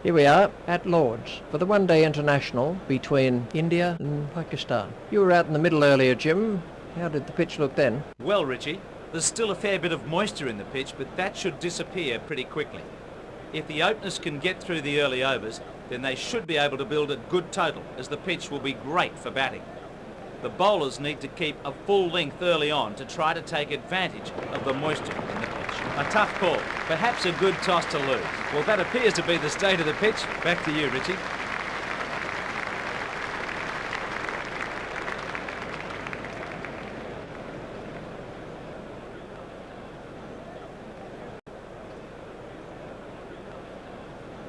Here we are at Lord's for the one-day international between India and Pakistan. You were out in the middle earlier, Jim. How did the pitch look then? Well, Richie, there's still a fair bit of moisture in the pitch, but that should disappear pretty quickly. If the openers can get through the early overs, then they should be able to build a good total, as the pitch will be great for batting. The bowlers need to keep a full length early on to try to take advantage of the moisture in the pitch. A tough call, perhaps a good toss to lose. Well, that appears to be the state of the pitch. Back to you, Richie.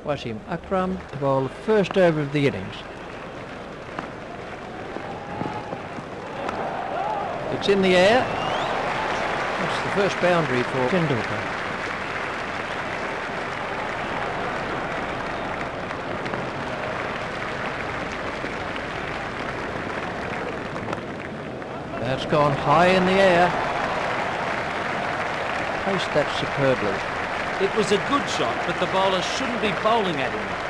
Wasim Akram to bowl the first over of the innings. It's in the air. That's the first boundary for Tendulkar. That's gone high in the air. Placed that superbly. It was a good shot, but the bowler shouldn't be bowling at him.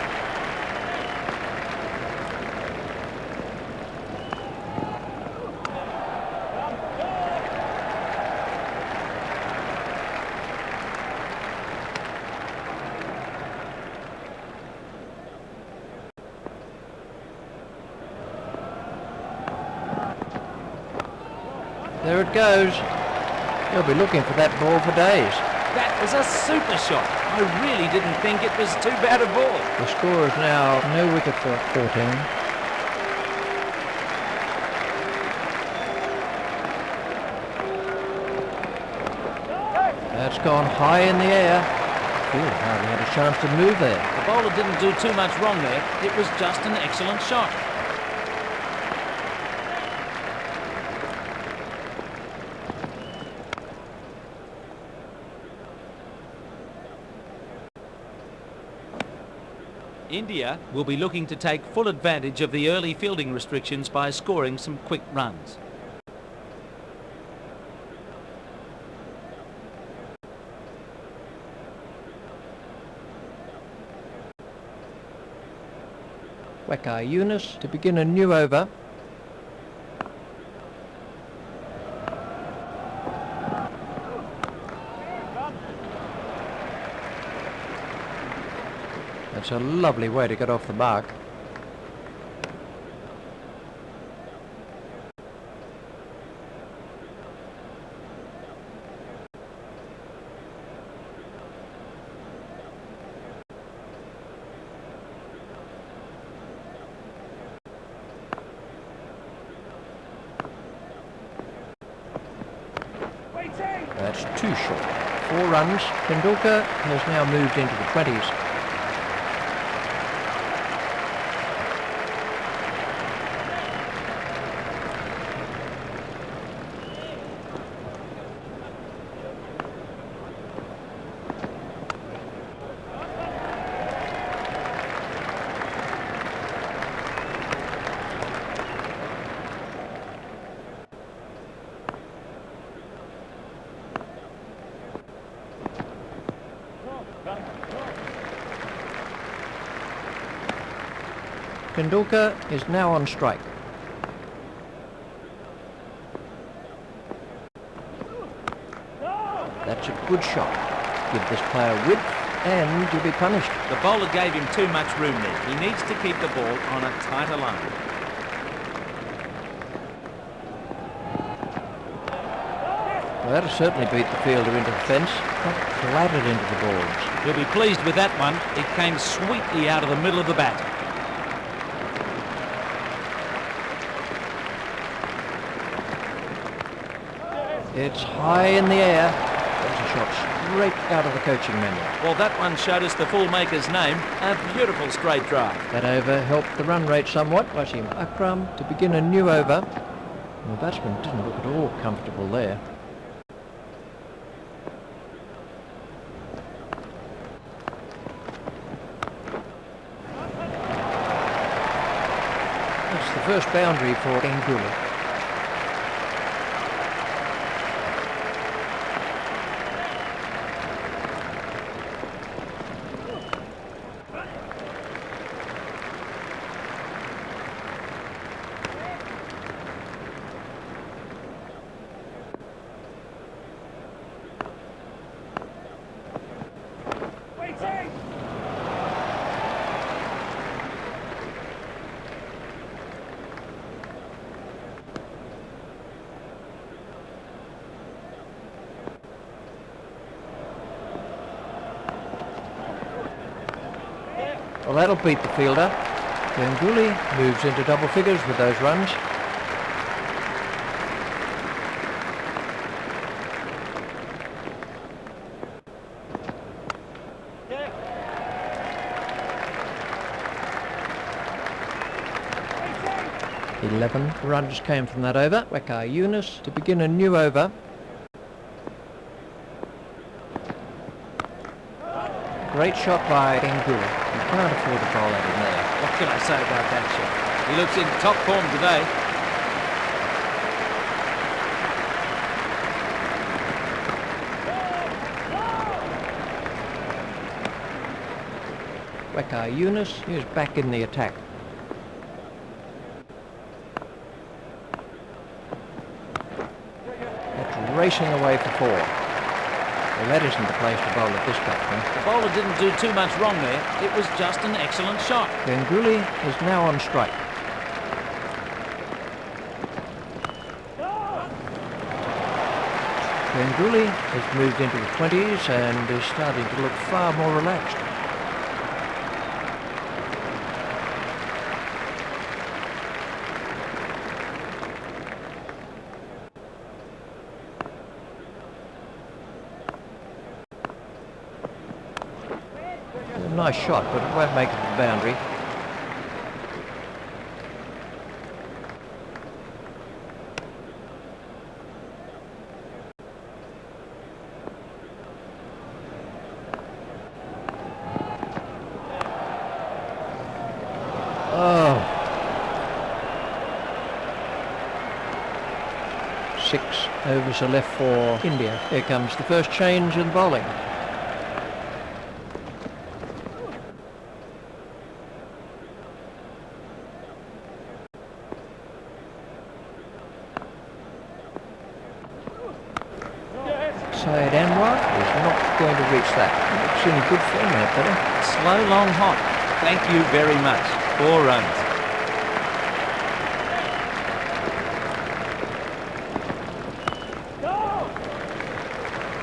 There it goes. He'll be looking for that ball for days. That was a super shot. I really didn't think it was too bad a ball. The score is now no wicket for 14. That's gone high in the air. Field hardly had a chance to move there. The bowler didn't do too much wrong there. It was just an excellent shot. India will be looking to take full advantage of the early fielding restrictions by scoring some quick runs. Waqar Yunus to begin a new over. That's a lovely way to get off the mark. That's too short. 4 runs. Tendulkar has now moved into the 20s. Tendulkar is now on strike. That's a good shot. Give this player width and you'll be punished. The bowler gave him too much room there. He needs to keep the ball on a tighter line. Well, that'll certainly beat the fielder into the fence. Not clattered into the boards. He'll be pleased with that one. It came sweetly out of the middle of the bat. It's high in the air. That's a shot straight out of the coaching manual. Well, that one showed us the full maker's name. A beautiful straight drive. That over helped the run rate somewhat. Wasim Akram to begin a new over. The batsman didn't look at all comfortable there. That's the first boundary for Ganguly. Well, that'll beat the fielder. Ganguly moves into double figures with those runs. Yeah. 11 runs came from that over. Waqar Younis to begin a new over. Great shot by Ganguly. You can't afford to bowl at him there. What can I say about that shot? He looks in top form today. Waqar Younis is back in the attack. That's racing away for 4. Well, that isn't the place to bowl at this batsman. The bowler didn't do too much wrong there. It was just an excellent shot. Ganguly is now on strike. Ganguly has moved into the 20s and is starting to look far more relaxed. A nice shot, but it won't make it to the boundary. Oh. 6 overs are left for India. Here comes the first change in bowling. Syed Anwar is not going to reach that. Looks in good form out there. Slow, long, hot. Thank you very much. 4 runs.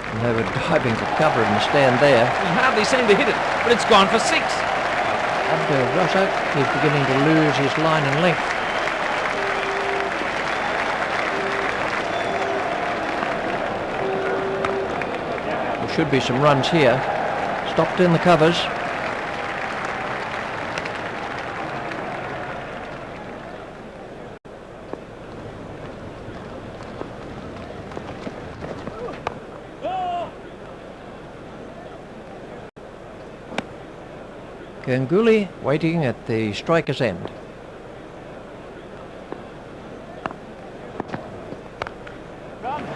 And they were diving for cover in the stand there. He hardly seemed to hit it, but it's gone for 6. Abdul Razak is beginning to lose his line and length. There should be some runs here. Stopped in the covers. Ganguly waiting at the striker's end.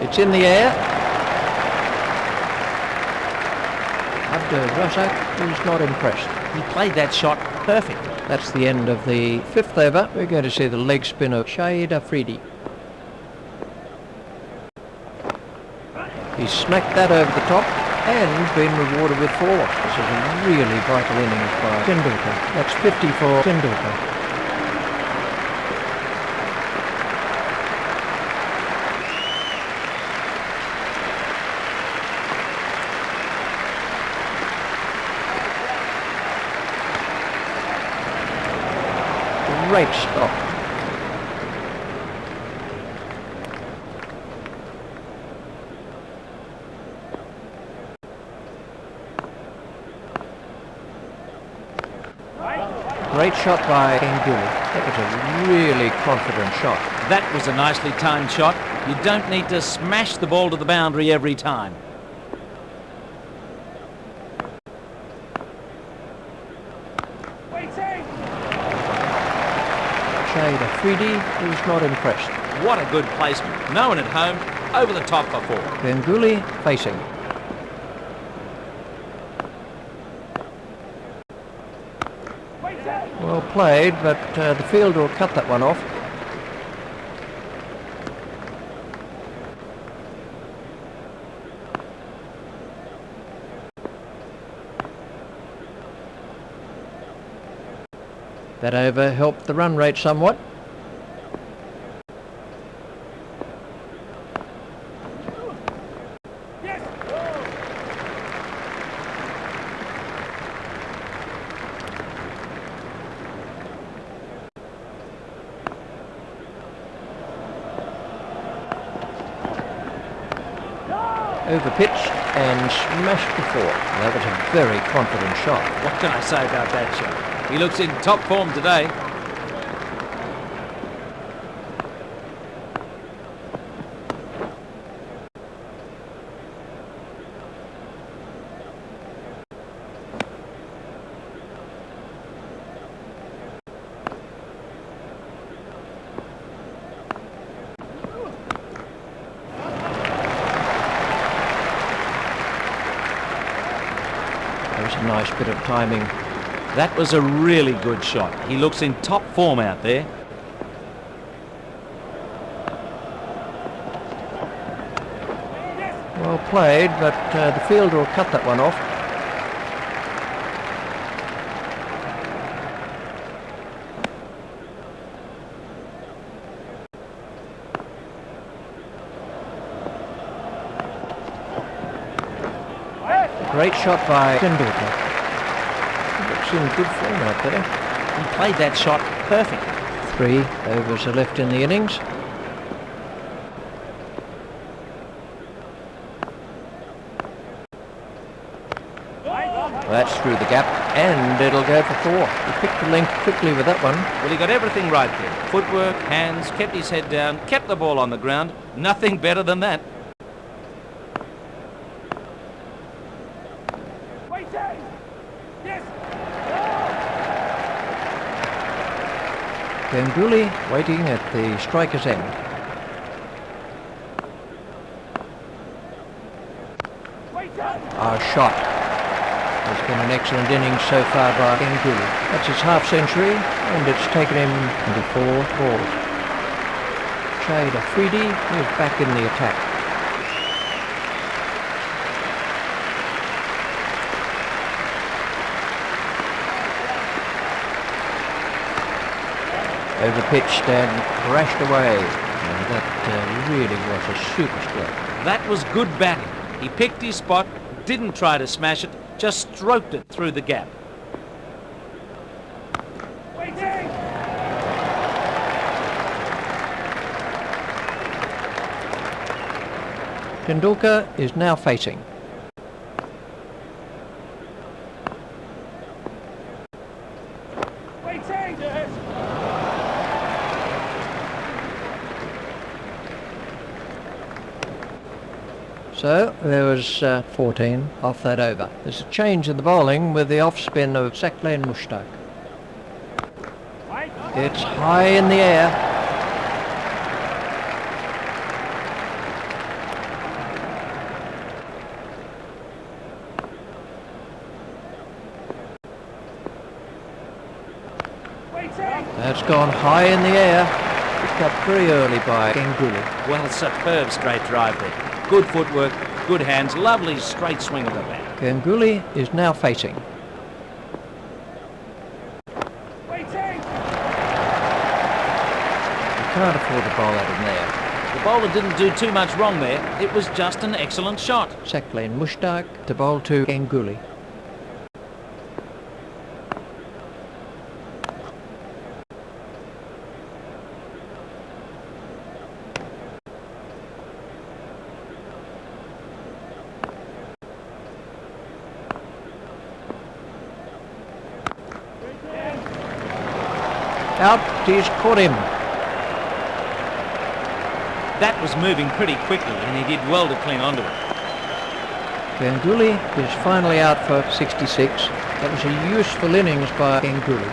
It's in the air. Abdul Razak is not impressed. He played that shot perfect. That's the end of the 5th over. We're going to see the leg spin of Shahid Afridi. He smacked that over the top and been rewarded with 4. This is a really vital innings by Tendulkar. That's 50 for Tendulkar. Great stop. Great shot by Ganguly. That was a really confident shot. That was a nicely timed shot. You don't need to smash the ball to the boundary every time. Shahid Afridi is not impressed. What a good placement. No one at home, over the top for 4. Ganguly facing. Well played, but the fielder will cut that one off. That over helped the run rate somewhat. over pitch and smashed the four. That was a very confident shot. What can I say about that shot? He looks in top form today. That was a nice bit of timing. That was a really good shot. He looks in top form out there. Well played, but the fielder will cut that one off. Great shot by Tendulkar. He looks in good form out there. He played that shot perfectly. 3 overs are left in the innings. That's through the gap, and it'll go for 4. He picked the length quickly with that one. Well, he got everything right there. Footwork, hands, kept his head down, kept the ball on the ground. Nothing better than that. Ganguly waiting at the striker's end. Our shot. It's been an excellent innings so far by Ganguly. That's his half century, and it's taken him 24 balls. Shade Afridi is back in the attack. Over pitched and crashed away. And that really was a super stroke. That was good batting. He picked his spot, didn't try to smash it, just stroked it through the gap. Tendulkar is now facing. So there was 14 off that over. There's a change in the bowling with the off-spin of Sachin Tendulkar. It's high in the air. That's gone high in the air. Picked up very early by Ganguly. Well, superb straight drive there. Good footwork, good hands, lovely straight swing of the bat. Ganguly is now facing. You can't afford to bowl at him there. The bowler didn't do too much wrong there. It was just an excellent shot. Sachin Tendulkar to bowl to Ganguly. Out, he's caught him. That was moving pretty quickly and he did well to cling onto it. Ganguly is finally out for 66. That was a useful innings by Ganguly.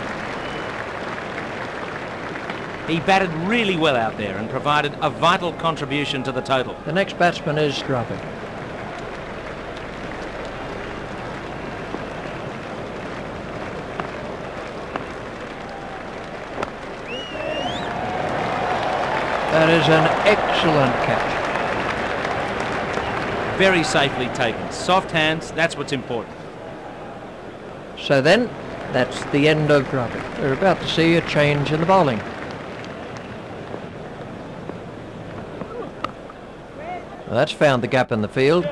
He batted really well out there and provided a vital contribution to the total. The next batsman is Dravid. That is an excellent catch. Very safely taken. Soft hands, that's what's important. So then, that's the end of Dravid. We're about to see a change in the bowling. Well, that's found the gap in the field.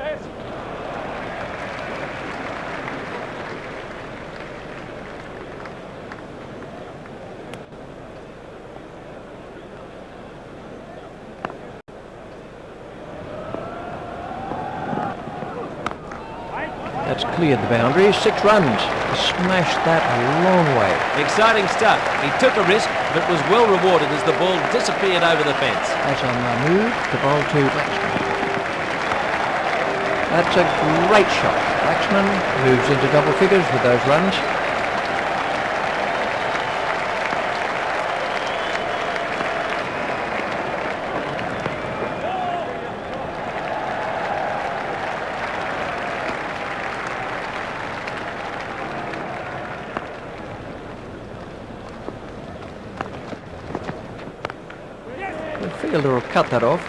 That's cleared the boundary. 6 runs. Smashed that a long way. Exciting stuff. He took a risk, but was well rewarded as the ball disappeared over the fence. As on the move to bowl to Blacksman. That's a great shot. Blacksman moves into double figures with those runs. The fielder will cut that off.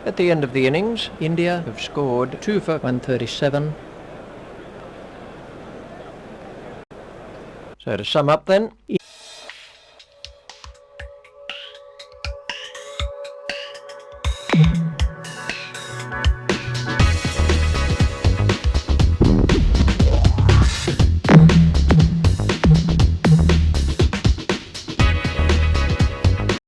At the end of the innings, India have scored 2 for 137. So to sum up then,